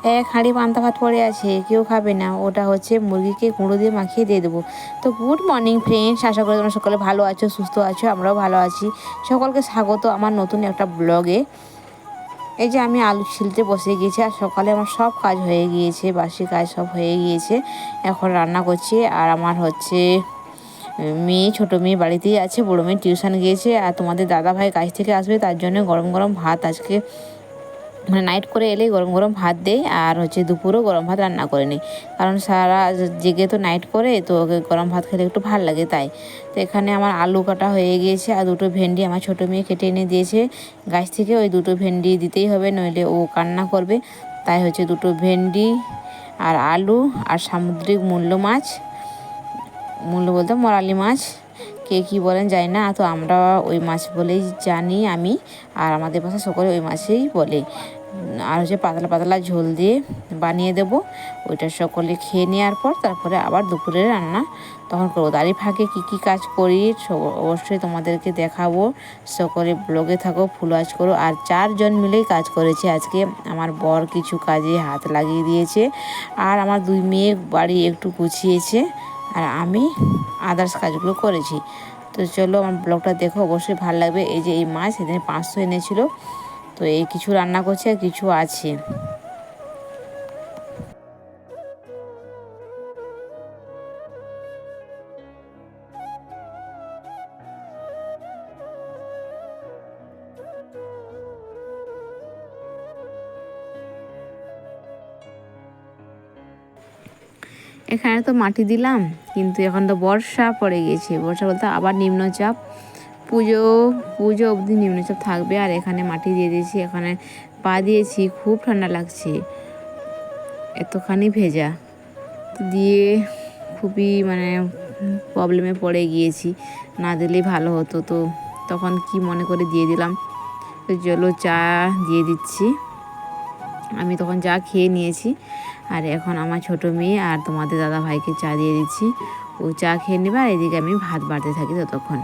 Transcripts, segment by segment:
এক হাঁড়ি পান্তা ভাত পড়ে আছে, কেউ খাবে না, ওটা হচ্ছে মুরগিকে গুঁড়ো দিয়ে মাখিয়ে দিয়ে দেবো। তো গুড মর্নিং ফ্রেন্ডস, আশা করি তোমরা সকলে ভালো আছো, সুস্থ আছো, আমরাও ভালো আছি। সকলকে স্বাগত আমার নতুন একটা ব্লগে। এই যে আমি আলু ছিলতে বসে গিয়েছি, আর সকালে আমার সব কাজ হয়ে গিয়েছে, বাসি কাজ সব হয়ে গিয়েছে। এখন রান্না করছি। আর আমার হচ্ছে মেয়ে, ছোটো মেয়ে বাড়িতেই আছে, বড়ো মেয়ে টিউশন গিয়েছে। আর তোমাদের দাদা ভাই কাজ থেকে আসবে, তার জন্য গরম গরম ভাত আজকে মানে নাইট করে এলেই গরম গরম ভাত দেয়। আর হচ্ছে দুপুরও গরম ভাত রান্না করে নিই, কারণ সারা জেগে তো নাইট করে, তো ওকে গরম ভাত খেলে একটু ভাল লাগে তাই। তো এখানে আমার আলু কাটা হয়ে গিয়েছে, আর দুটো ভেন্ডি আমার ছোটো মেয়ে কেটে এনে দিয়েছে গাছ থেকে। ওই দুটো ভেন্ডি দিতেই হবে, নইলে ও কান্না করবে। তাই হচ্ছে দুটো ভেন্ডি আর আলু আর সামুদ্রিক মাছ, মূল্য বলতে মরালি মাছ, কে কী বলেন জানি না, তো আমরা ওই মাছ বলেই জানি আমি, আর আমাদের পাশে সকলে ওই মাছেই বলে। আর হচ্ছে পাতলা পাতলা ঝোল দিয়ে বানিয়ে দেবো, ওইটা সকলে খেয়ে নেওয়ার পর তারপরে আবার দুপুরে রান্না তখন করবো। তারই ফাঁকে কী কী কাজ করি অবশ্যই তোমাদেরকে দেখাবো। সকলে ব্লগে থাকো, ফুল ওয়াচ করো। আর 4 জন মিলেই কাজ করেছে আজকে। আমার বর কিছু কাজে হাত লাগিয়ে দিয়েছে, আর আমার 2 মেয়ে বাড়ি একটু গুছিয়েছে, আর আমি আদার্স কাজগুলো করেছি। তো চলো আমার ব্লগটা দেখো, অবশ্যই ভালো লাগবে। এই যে এই মাছ সেদিন 500 এনেছিল, তো এই কিছু রান্না করছি আর কিছু আছে। এখানে তো মাটি দিলাম, কিন্তু এখন তো বর্ষা পড়ে গেছে। বর্ষা বলতে আবার নিম্নচাপ, পুজো পুজো অবধি নিম্নচাপ থাকবে। আর এখানে মাটি দিয়ে দিয়েছি, এখানে পা দিয়েছি, খুব ঠান্ডা লাগছে, এতখানি ভেজা দিয়ে খুবই মানে প্রবলেমে পড়ে গিয়েছি। না দিলেই ভালো হতো, তো তখন কি মনে করে দিয়ে দিলাম। তো চলো চা দিয়ে দিচ্ছি। আমি তখন চা খেয়ে নিয়েছি, আর এখন আমার ছোটো মেয়ে আর তোমাদের দাদা ভাইকে চা দিয়ে দিচ্ছি। ও চা খেয়ে নেবে, আর এদিকে আমি ভাত বাড়তে থাকি ততক্ষণ।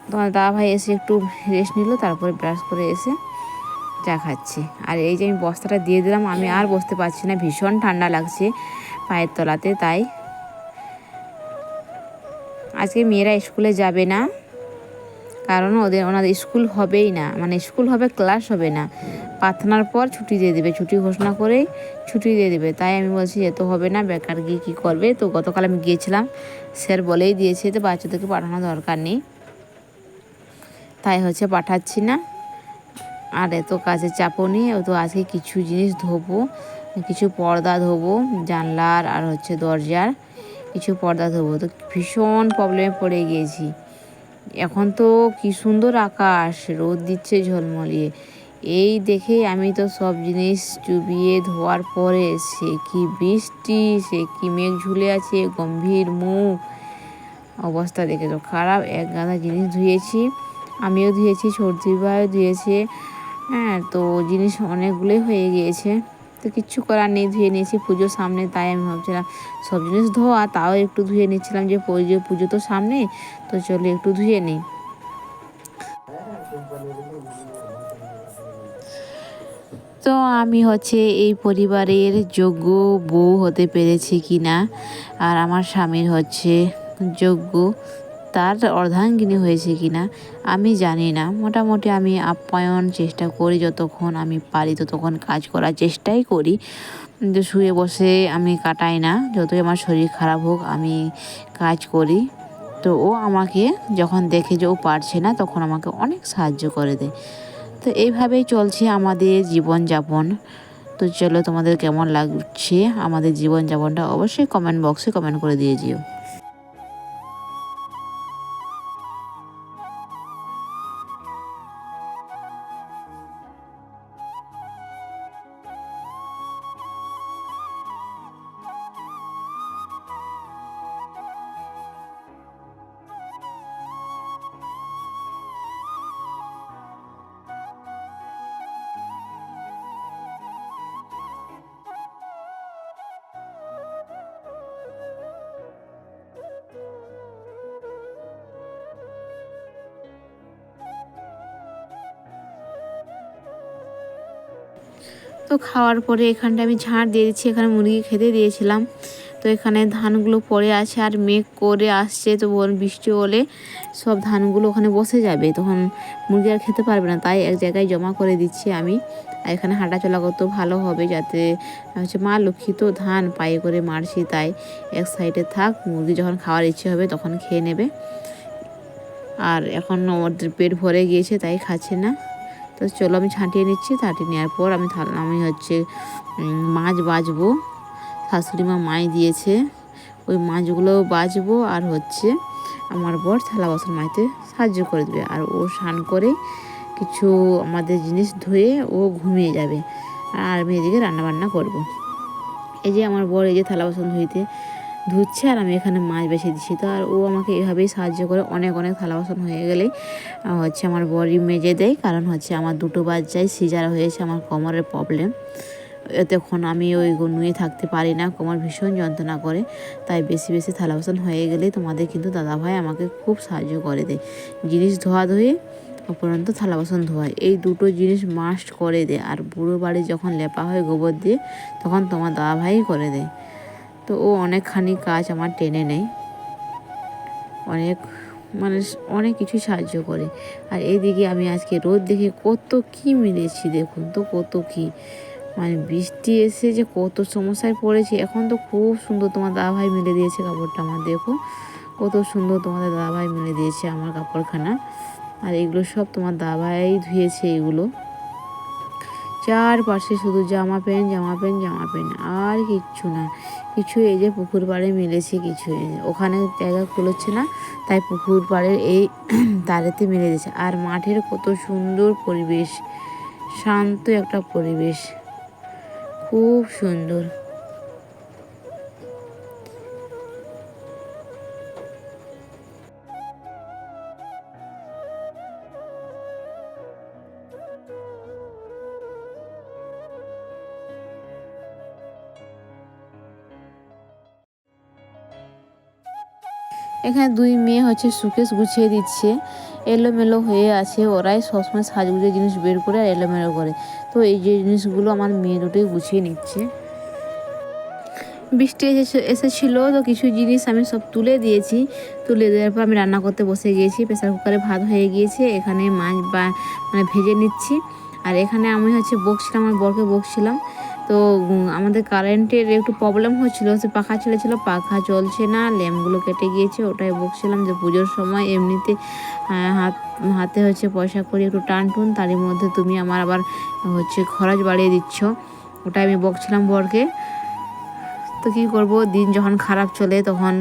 তোমার দাদা ভাই এসে একটু রেস্ট নিল, তারপরে ব্রাশ করে এসে চা খাচ্ছি। আর এই যে আমি বস্তাটা দিয়ে দিলাম, আমি আর বসতে পারছি না, ভীষণ ঠান্ডা লাগছে পায়ের তলাতে। তাই আজকে মেয়েরা স্কুলে যাবে না, কারণ ওনাদের স্কুল হবেই না, মানে স্কুল হবে, ক্লাস হবে না। প্রার্থনার পর ছুটি দিয়ে দেবে, ছুটি ঘোষণা করেই ছুটি দিয়ে দেবে। তাই আমি বলছি যেতে হবে না, বেকার গিয়ে কী করবে। তো গতকাল আমি গিয়েছিলাম, স্যার বলেই দিয়েছে তো বাচ্চাদেরকে পাঠানোর দরকার নেই, তাই হচ্ছে পাঠাচ্ছি না। আর এত কাজের চাপও নেই। তো আজকে কিছু জিনিস ধোবো, কিছু পর্দা ধোবো, জানলার আর হচ্ছে দরজার কিছু পর্দা ধোবো। তো ভীষণ প্রবলেমে পড়ে গিয়েছি। এখন তো কি সুন্দর আকাশ, রোদ দিচ্ছে ঝলমলিয়ে, এই দেখেই আমি তো সব জিনিস চুবিয়ে ধোয়ার পরে সে কি বৃষ্টি, সে কি মেঘ ঝুলে আছে, গম্ভীর মুখ, অবস্থা দেখে তো খারাপ। এক গাদা জিনিস ধুয়েছি, আমিও ধুয়েছি, সর্দি ভাইও ধুয়েছে। হ্যাঁ, তো জিনিস অনেকগুলোই হয়ে গিয়েছে, তো কিচ্ছু করার নেই, ধুয়ে নিয়েছি পুজোর সামনে। তাই আমি ভাবছিলাম সব জিনিস ধোয়া, তাও একটু ধুয়ে নিচ্ছিলাম, যে পুজো তো সামনে, তো চলো একটু ধুয়ে নিই। তো আমি হচ্ছে এই পরিবারের যোগ্য বউ হতে পেরেছি কি না, আর আমার স্বামীর হচ্ছে যোগ্য তার অর্ধাঙ্গিনী হয়েছে কি না আমি জানি না। মোটামুটি আমি আপ্যায়ন চেষ্টা করি, যতক্ষণ আমি পারি ততক্ষণ কাজ করার চেষ্টাই করি, কিন্তু শুয়ে বসে আমি কাটাই না। যতই আমার শরীর খারাপ হোক আমি কাজ করি। তো ও আমাকে যখন দেখে যে ও পারছে না, তখন আমাকে অনেক সাহায্য করে দেয়। তো এইভাবেই চলছে আমাদের জীবনযাপন। তো চলো, তোমাদের কেমন লাগছে আমাদের জীবনযাপনটা অবশ্যই কমেন্ট বক্সে কমেন্ট করে দিয়ে যেও। তো খাওয়ার পরে এখানটা আমি ঝাঁট দিয়ে দিচ্ছি, এখানে মুরগি খেতে দিয়েছিলাম। তো এখানে ধানগুলো পড়ে আছে আর মেঘ করে আসছে, তো বৃষ্টি হলে সব ধানগুলো ওখানে বসে যাবে, তখন মুরগি আর খেতে পারবে না, তাই এক জায়গায় জমা করে দিচ্ছি আমি। আর এখানে হাঁটাচলা করতেও ভালো হবে, যাতে মা লক্ষ্মী তো ধান পায়ে করে মারছি, তাই এক সাইডে থাক, মুরগি যখন খাওয়ার ইচ্ছে হবে তখন খেয়ে নেবে। আর এখন ওদের পেট ভরে গিয়েছে তাই খাচ্ছে না। তো চলো আমি ছাঁটিয়ে নিচ্ছি, ছাঁটিয়ে নেওয়ার পর আমি মাছ বাছবো, শাশুড়ি মা মাছ দিয়েছে, ওই মাছগুলো বাছবো। আর আমার বর থালা বাসন মাজতে সাহায্য করে দেবে, আর ও স্নান করে কিছু আমাদের জিনিস ধুয়ে ও ঘুমিয়ে যাবে, আর আমি এদিকে রান্নাবান্না করব। এই যে আমার বর এই যে থালা বাসন ধুচ্ছে, আর আমি এখানে মাছ বেছে দিচ্ছি। তো আর ও আমাকে এভাবেই সাহায্য করে, অনেক থালা বাসন হয়ে গেলেই আমার বরই মেজে দেয়, কারণ আমার 2 বাচ্চায় সিজার হয়েছে, আমার কোমরের প্রবলেম, তখন আমি ওই নুয়ে থাকতে পারি না, কোমর ভীষণ যন্ত্রণা করে, তাই বেশি থালা বাসন হয়ে গেলেই তোমাদের কিন্তু দাদাভাই আমাকে খুব সাহায্য করে দেয়, জিনিস ধোয়া উপরন্ত থালা বাসন ধোয়ায়, এই 2টো জিনিস মাস্ট করে দেয়। আর বুড়ো বাড়ি যখন লেপা হয় গোবর দিয়ে, তখন তোমার দাদাভাই করে দেয়। তো ও অনেকখানি কাজ আমার টেনে নেয়, অনেক কিছু সাহায্য করে। আর এইদিকে আমি আজকে রোদ দেখে কত কি মিলেছি, দেখুন তো কত কি, বৃষ্টি এসে যে কত সমস্যায় পড়েছি। এখন তো খুব সুন্দর তোমার দাদাভাই মিলে দিয়েছে কাপড়টা, আমার দেখো কত সুন্দর তোমাদের দাদাভাই মিলে দিয়েছে আমার কাপড়খানা। আর এগুলো সব তোমার দাদাভাই ধুয়েছে, এগুলো চারপাশে শুধু জামা প্যান্ট, আর কিচ্ছু না, কিছু এই যে পুকুর পাড়ে মিলেছে, কিছু ওখানে জায়গা খুলছে না, তাই পুকুর পাড়ের এই তারেতে মিলে দিয়েছে। আর মাঠের কত সুন্দর পরিবেশ, শান্ত একটা পরিবেশ, খুব সুন্দর। এখানে 2 মেয়ে সুকেশ গুছিয়ে দিচ্ছে, এলোমেলো হয়ে আছে, ওরাই সবসময় সাজগুজের জিনিস বের করে আর এলোমেলো করে। তো এই যে জিনিসগুলো আমার মেয়ে দুটোই গুছিয়ে নিচ্ছে। বৃষ্টি এসেছিল, তো কিছু জিনিস আমি সব তুলে দিয়েছি, তুলে দেওয়ার পর আমি রান্না করতে বসে গিয়েছি। প্রেসার কুকারে ভাত হয়ে গিয়েছে, এখানে মাছ ভেজে নিচ্ছি। আর এখানে আমি বকছিলাম, আমার বরকে বকছিলাম। তো আমাদের কারেন্টের একটু প্রবলেম হচ্ছিলো, সে পাখা ছেড়েছিল, পাখা চলছে না, ল্যাম্পগুলো কেটে গিয়েছে, ওটাই বকছিলাম যে পুজোর সময় এমনিতে হাতে পয়সা করে একটু টানটুন, তারই মধ্যে তুমি আমার আবার খরচ বাড়িয়ে দিচ্ছ, ওটাই আমি বকছিলাম বরকে। তো কী করবো, দিন যখন খারাপ চলে তখন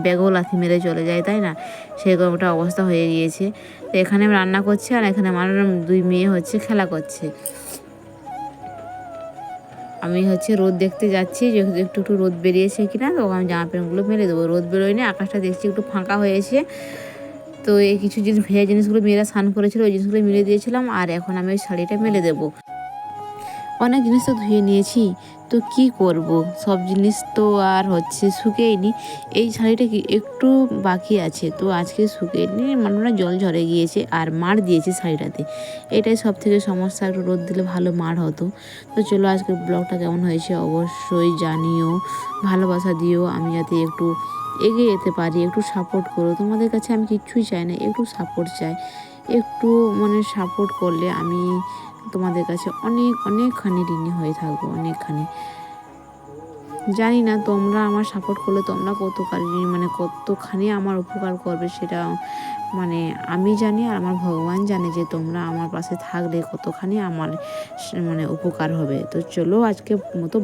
ব্যাগও লাথি মেরে চলে যায়, তাই না, সেরকম একটা অবস্থা হয়ে গিয়েছে। তো এখানে আমি রান্না করছি, আর এখানে আমার 2 মেয়ে খেলা করছে। আমি রোদ দেখতে যাচ্ছি, যেহেতু একটু রোদ বেরিয়েছে কিনা, তো আমি জামা প্যান্টগুলো মেলে দেবো। রোদ বেরোয়নি, আকাশটা দেখছি একটু ফাঁকা হয়েছে। তো এই কিছু জিনিস ভেজা জিনিসগুলো মেয়েরা স্নান করেছিল, ওই জিনিসগুলো মেলে দিয়েছিলাম, আর এখন আমি ওই শাড়িটা মেলে দেবো। অনেক জিনিস তো ধুয়ে নিয়েছি, তো কি করব, সব জিনিস তো আর শুকিয়েনি। এই শাড়িটা কি একটু বাকি আছে, তো আজকে শুকিয়েনি, মানে জল ঝরে গিয়েছে, আর মাড় দিয়েছি শাড়িটাতে, এটাই সব থেকে সমস্যা, একটু রোদ দিলে ভালো মাড় হতো। তো চলো আজকে ব্লগটা কেমন হয়েছে অবশ্যই জানিও, ভালোবাসা দিও, আমি যাতে একটু এগিয়ে যেতে পারি, একটু সাপোর্ট করো। তোমাদের কাছে আমি কিচ্ছুই চাই না, একটু সাপোর্ট চাই, একটু সাপোর্ট করলে আমি তোমাদের কাছে অনেকখানি ঋণী হয়ে থাকবো, অনেকখানি। জানি না তোমরা আমার সাপোর্ট করলে তোমরা কতখানি আমার উপকার করবে, সেটা আমি জানি, আর আমার ভগবান জানে যে তোমরা আমার পাশে থাকলে কতখানি আমার উপকার হবে। তো চলো আজকে মতো